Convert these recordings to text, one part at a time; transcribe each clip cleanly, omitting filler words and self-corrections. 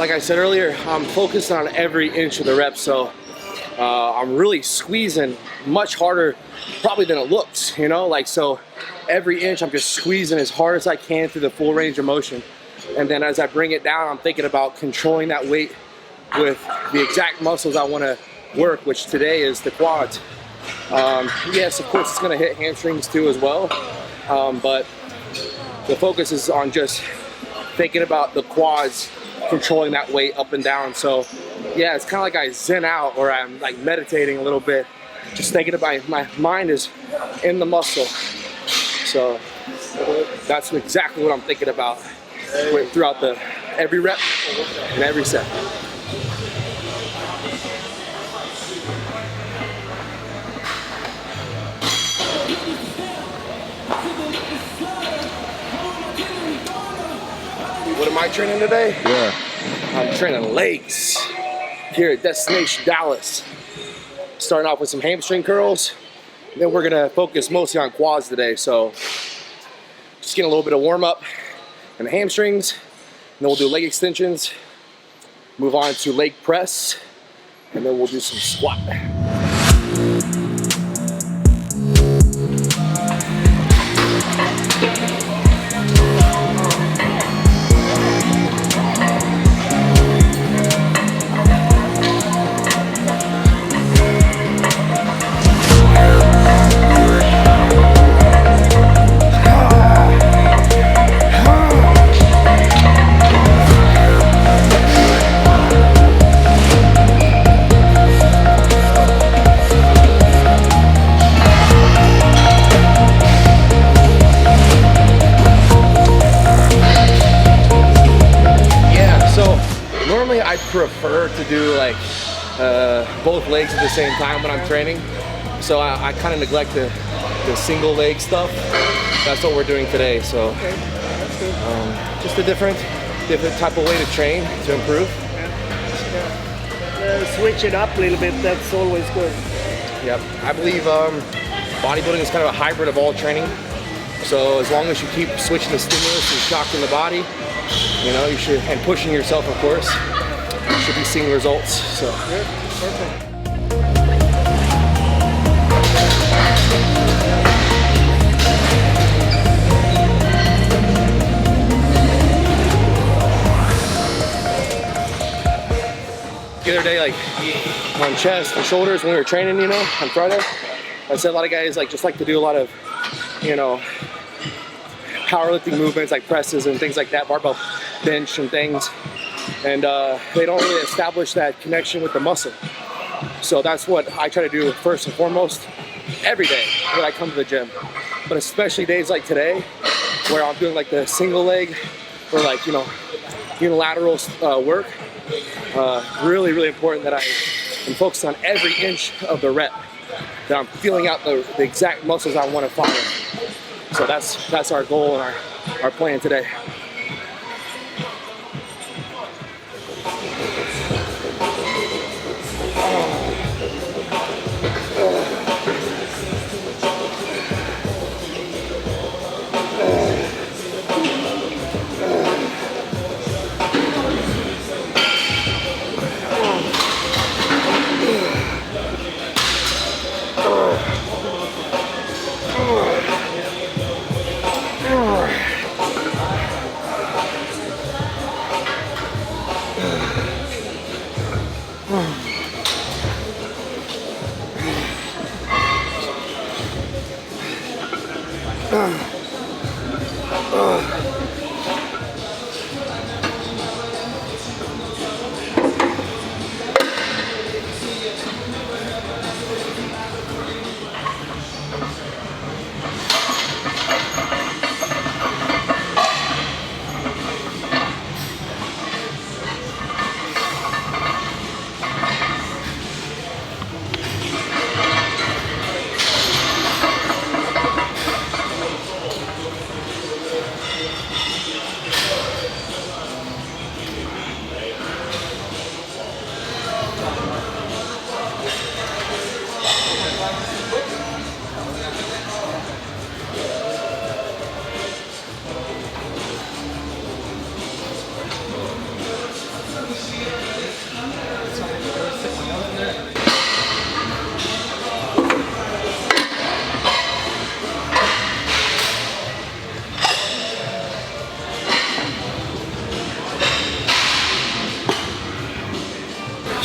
like I said earlier, I'm focused on every inch of the rep, so I'm really squeezing much harder probably than it looks, you know, like, so every inch I'm just squeezing as hard as I can through the full range of motion. And then as I bring it down, I'm thinking about controlling that weight with the exact muscles I want to work, which today is the quads. Yes, of course it's going to hit hamstrings too as well, but the focus is on just thinking about the quads, controlling that weight up and down. So yeah, it's kind of like I zen out, or I'm like meditating a little bit, just thinking about, my mind is in the muscle. So that's exactly what I'm thinking about throughout every rep and every set. What am I training today? Yeah. I'm training legs here at Destination Dallas. Starting off with some hamstring curls. Then we're gonna focus mostly on quads today. So just getting a little bit of warm up in the hamstrings. And then we'll do leg extensions. Move on to leg press. And then we'll do some squat. I prefer to do like both legs at the same time when I'm training, so I kind of neglect the single leg stuff. That's what we're doing today. So okay. That's good. Just a different type of way to train to improve. Switch it up a little bit. That's always good. Yep, I believe bodybuilding is kind of a hybrid of all training. So as long as you keep switching the stimulus and shock in the body, you know, you should, and pushing yourself, of course, you should be seeing results. So good, perfect. The other day, like on chest and shoulders when we were training, you know, on Friday, I said a lot of guys just like to do a lot of, you know, powerlifting movements like presses and things like that, barbell bench and things, and they don't really establish that connection with the muscle. So that's what I try to do first and foremost every day when I come to the gym, but especially days like today where I'm doing like the single leg or like, you know, unilateral work. Really, really important that I am focused on every inch of the rep, that I'm feeling out the exact muscles I want to fire. So that's our goal and our plan today.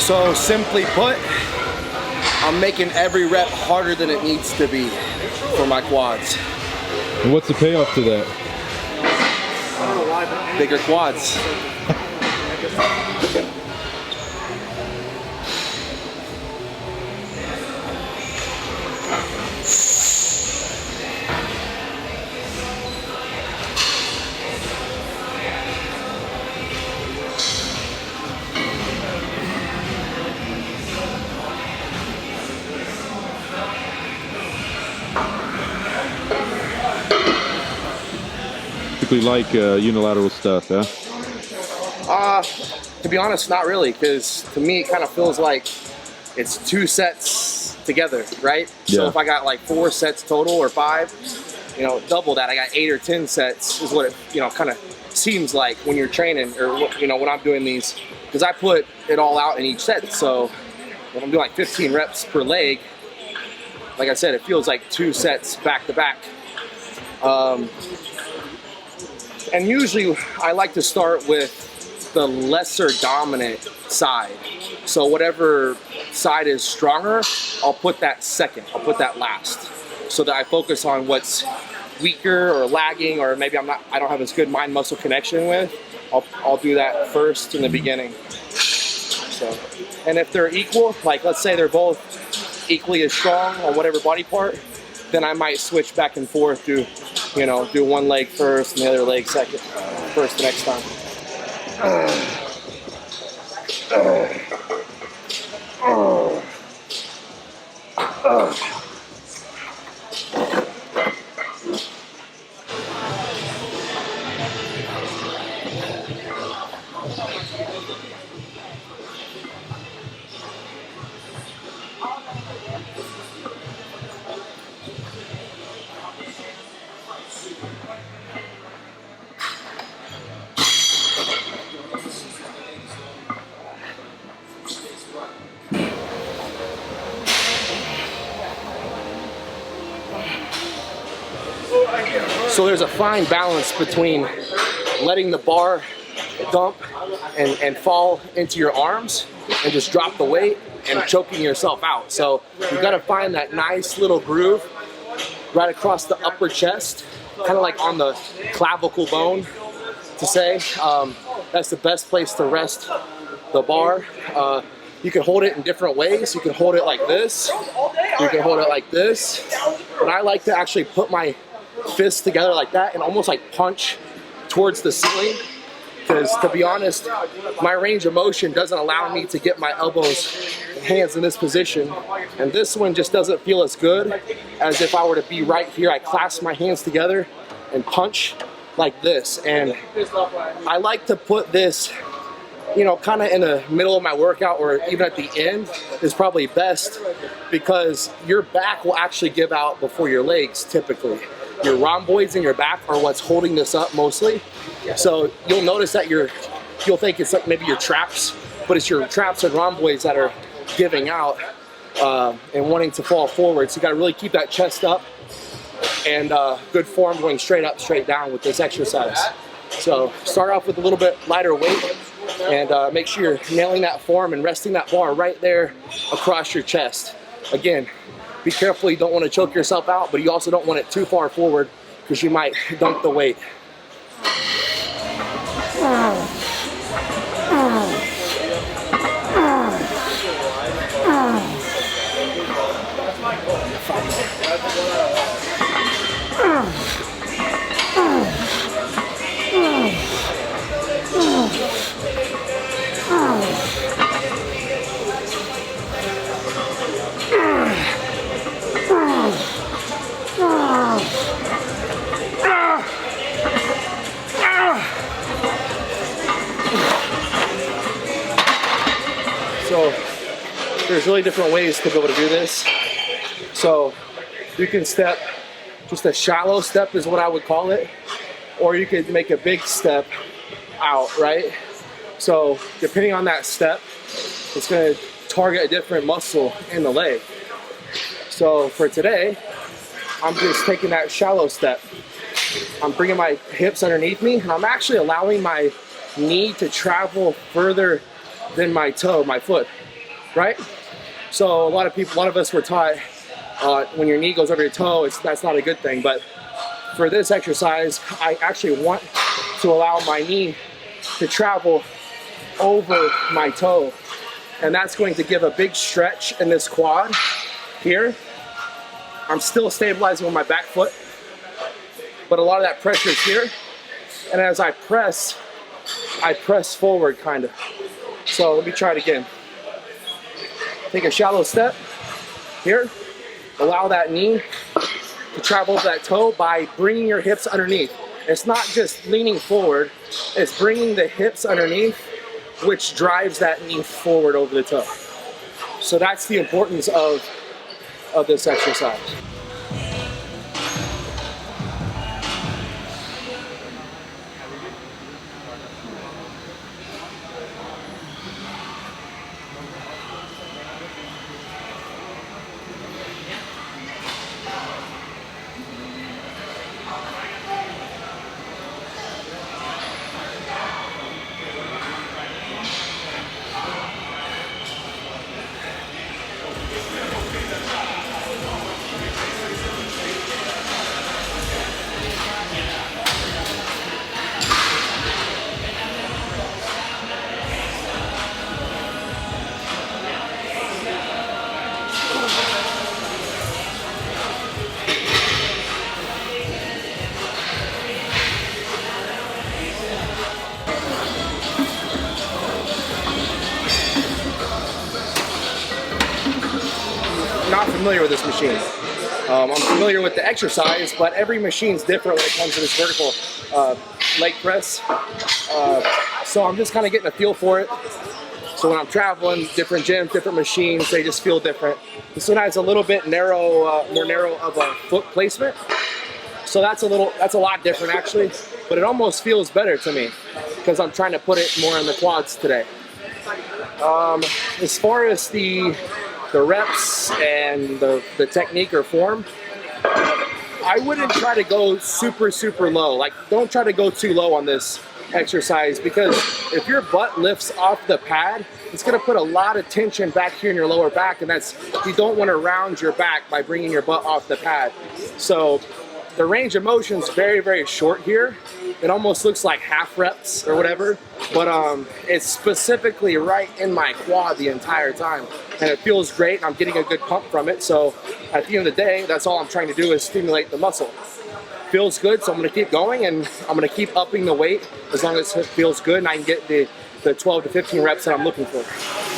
So simply put, I'm making every rep harder than it needs to be for my quads. And what's the payoff to that? Bigger quads. Typically like unilateral stuff, huh? To be honest, not really, because to me it kind of feels like it's 2 sets together, right? So Yeah. if I got like 4 sets total or 5, you know, double that, I got 8 or 10 sets is what it, you know, kind of seems like when you're training, or, you know, when I'm doing these, because I put it all out in each set. So when I'm doing like 15 reps per leg, like I said, it feels like 2 sets back to back. And usually I like to start with the lesser dominant side. So whatever side is stronger, I'll put that second, I'll put that last, so that I focus on what's weaker or lagging, or maybe I don't have as good mind muscle connection with. I'll do that first in the beginning. So, and if they're equal, like let's say they're both equally as strong on whatever body part, then I might switch back and forth to, you know, do one leg first and the other leg second, first the next time. So there's a fine balance between letting the bar dump and fall into your arms and just drop the weight and choking yourself out. So you've got to find that nice little groove right across the upper chest, kind of like on the clavicle bone, to say. That's the best place to rest the bar. You can hold it in different ways. You can hold it like this. You can hold it like this. And I like to actually put my fists together like that and almost like punch towards the ceiling, because to be honest, my range of motion doesn't allow me to get my elbows and hands in this position, and this one just doesn't feel as good as if I were to be right here. I clasp my hands together and punch like this, and I like to put this, you know, kind of in the middle of my workout, or even at the end is probably best, because your back will actually give out before your legs typically. Your rhomboids in your back are what's holding this up mostly. So you'll notice that you'll think it's like maybe your traps, but it's your traps and rhomboids that are giving out and wanting to fall forward. So you gotta really keep that chest up and good form going straight up, straight down with this exercise. So start off with a little bit lighter weight and make sure you're nailing that form and resting that bar right there across your chest. Again, be careful, you don't want to choke yourself out, but you also don't want it too far forward because you might dunk the weight. So there's really different ways to be able to do this. So you can step, just a shallow step is what I would call it, or you could make a big step out, right? So depending on that step, it's going to target a different muscle in the leg. So for today, I'm just taking that shallow step. I'm bringing my hips underneath me, and I'm actually allowing my knee to travel further than my toe, my foot. right? So a lot of us were taught when your knee goes over your toe, that's not a good thing. But for this exercise, I actually want to allow my knee to travel over my toe. And that's going to give a big stretch in this quad here. I'm still stabilizing with my back foot, but a lot of that pressure is here. And as I press forward kind of. So let me try it again. Take a shallow step here. Allow that knee to travel over that toe by bringing your hips underneath. It's not just leaning forward, it's bringing the hips underneath, which drives that knee forward over the toe. So that's the importance of this exercise. Not familiar with this machine. I'm familiar with the exercise, but every machine's different when it comes to this vertical leg press. So I'm just kind of getting a feel for it. So when I'm traveling, different gyms, different machines, they just feel different. This one has a little bit narrow, more narrow of a foot placement. So that's a lot different actually, but it almost feels better to me because I'm trying to put it more in the quads today. As far as the reps and the technique or form, I wouldn't try to go super low. Like, don't try to go too low on this exercise, because if your butt lifts off the pad, it's going to put a lot of tension back here in your lower back, and you don't want to round your back by bringing your butt off the pad. So the range of motion is very short here. It almost looks like half reps or whatever, but it's specifically right in my quad the entire time, and it feels great, and I'm getting a good pump from it. So at the end of the day, that's all I'm trying to do is stimulate the muscle. Feels good, so I'm going to keep going, and I'm going to keep upping the weight as long as it feels good and I can get the 12 to 15 reps that I'm looking for.